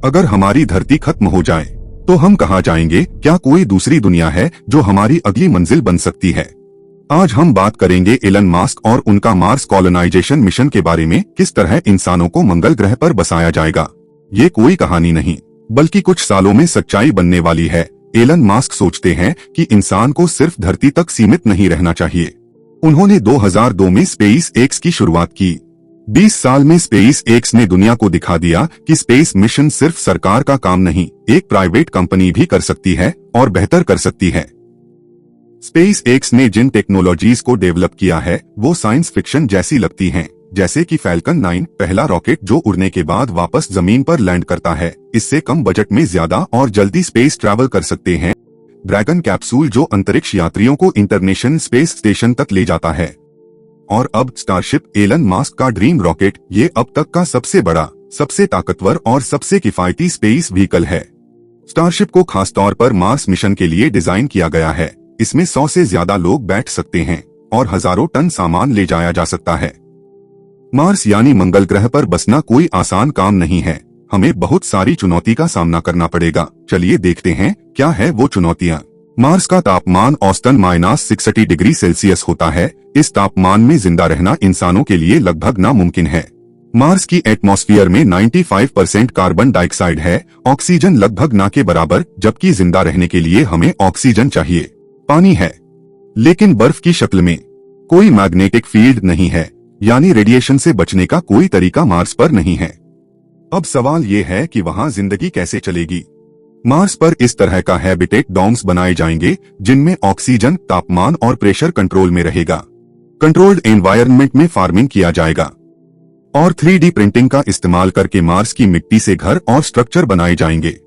अगर हमारी धरती खत्म हो जाए तो हम कहाँ जाएंगे? क्या कोई दूसरी दुनिया है जो हमारी अगली मंजिल बन सकती है? आज हम बात करेंगे एलन मस्क और उनका मार्स कॉलोनाइजेशन मिशन के बारे में। किस तरह इंसानों को मंगल ग्रह पर बसाया जाएगा। ये कोई कहानी नहीं बल्कि कुछ सालों में सच्चाई बनने वाली है। एलन मस्क सोचते हैं कि इंसान को सिर्फ धरती तक सीमित नहीं रहना चाहिए। उन्होंने 2002 में स्पेस एक्स की शुरुआत की। 20 साल में स्पेस एक्स ने दुनिया को दिखा दिया कि स्पेस मिशन सिर्फ सरकार का काम नहीं, एक प्राइवेट कंपनी भी कर सकती है और बेहतर कर सकती है। स्पेस एक्स ने जिन टेक्नोलॉजीज को डेवलप किया है वो साइंस फिक्शन जैसी लगती हैं, जैसे कि फैल्कन 9 पहला रॉकेट जो उड़ने के बाद वापस जमीन पर लैंड करता है। इससे कम बजट में ज्यादा और जल्दी स्पेस ट्रैवल कर सकते हैं। ड्रैगन कैप्सूल जो अंतरिक्ष यात्रियों को इंटरनेशनल स्पेस स्टेशन तक ले जाता है। और अब स्टारशिप, एलन मस्क का ड्रीम रॉकेट, ये अब तक का सबसे बड़ा, सबसे ताकतवर और सबसे किफायती स्पेस व्हीकल है। स्टारशिप को खासतौर पर मार्स मिशन के लिए डिजाइन किया गया है। इसमें 100 से ज्यादा लोग बैठ सकते हैं और हजारों टन सामान ले जाया जा सकता है। मार्स यानी मंगल ग्रह पर बसना कोई आसान काम नहीं है। हमें बहुत सारी चुनौती का सामना करना पड़ेगा। चलिए देखते हैं क्या है वो चुनौतियाँ। मार्स का तापमान औसतन -60 डिग्री सेल्सियस होता है। इस तापमान में जिंदा रहना इंसानों के लिए लगभग नामुमकिन है। मार्स की एटमॉस्फेयर में 95% कार्बन डाइऑक्साइड है, ऑक्सीजन लगभग ना के बराबर, जबकि जिंदा रहने के लिए हमें ऑक्सीजन चाहिए। पानी है, लेकिन बर्फ की शक्ल में। कोई मैग्नेटिक फील्ड नहीं है, यानी रेडिएशन से बचने का कोई तरीका मार्स पर नहीं है। अब सवाल ये है कि वहाँ जिंदगी कैसे चलेगी। मार्स पर इस तरह का हैबिटेट डोम्स बनाए जाएंगे जिनमें ऑक्सीजन, तापमान और प्रेशर कंट्रोल में रहेगा। कंट्रोल्ड एनवायरनमेंट में फार्मिंग किया जाएगा और 3D प्रिंटिंग का इस्तेमाल करके मार्स की मिट्टी से घर और स्ट्रक्चर बनाए जाएंगे।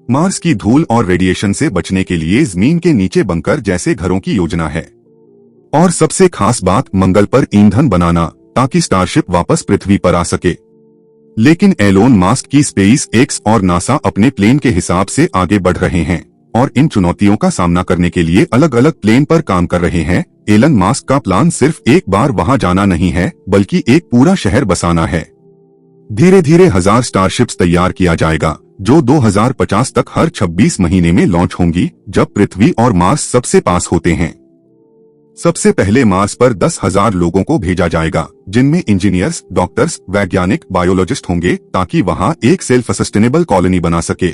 मार्स की धूल और रेडिएशन से बचने के लिए जमीन के नीचे बंकर जैसे घरों की योजना है। और सबसे खास बात, मंगल पर ईंधन बनाना ताकि स्टारशिप वापस पृथ्वी पर आ सके। लेकिन एलोन मस्क की स्पेस एक्स और नासा अपने प्लेन के हिसाब से आगे बढ़ रहे हैं और इन चुनौतियों का सामना करने के लिए अलग अलग प्लेन पर काम कर रहे हैं। एलन मस्क का प्लान सिर्फ एक बार वहां जाना नहीं है, बल्कि एक पूरा शहर बसाना है। धीरे धीरे 1000 स्टारशिप्स तैयार किया जाएगा जो 2050 तक हर 26 महीने में लॉन्च होंगी, जब पृथ्वी और मार्स सबसे पास होते हैं। सबसे पहले मार्स पर 10,000 लोगों को भेजा जाएगा, जिनमें इंजीनियर्स, डॉक्टर्स, वैज्ञानिक, बायोलॉजिस्ट होंगे, ताकि वहां एक सेल्फ सस्टेनेबल कॉलोनी बना सके।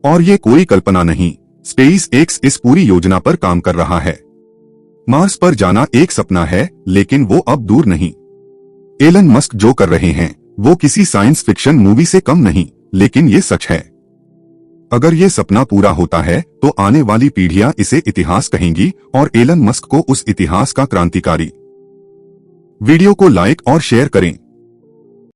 और ये कोई कल्पना नहीं, स्पेस एक्स इस पूरी योजना पर काम कर रहा है। मार्स पर जाना एक सपना है, लेकिन वो अब दूर नहीं। एलन मस्क जो कर रहे हैं वो किसी साइंस फिक्शन मूवी से कम नहीं, लेकिन ये सच है। अगर ये सपना पूरा होता है तो आने वाली पीढ़ियां इसे इतिहास कहेंगी और एलन मस्क को उस इतिहास का क्रांतिकारी। वीडियो को लाइक और शेयर करें।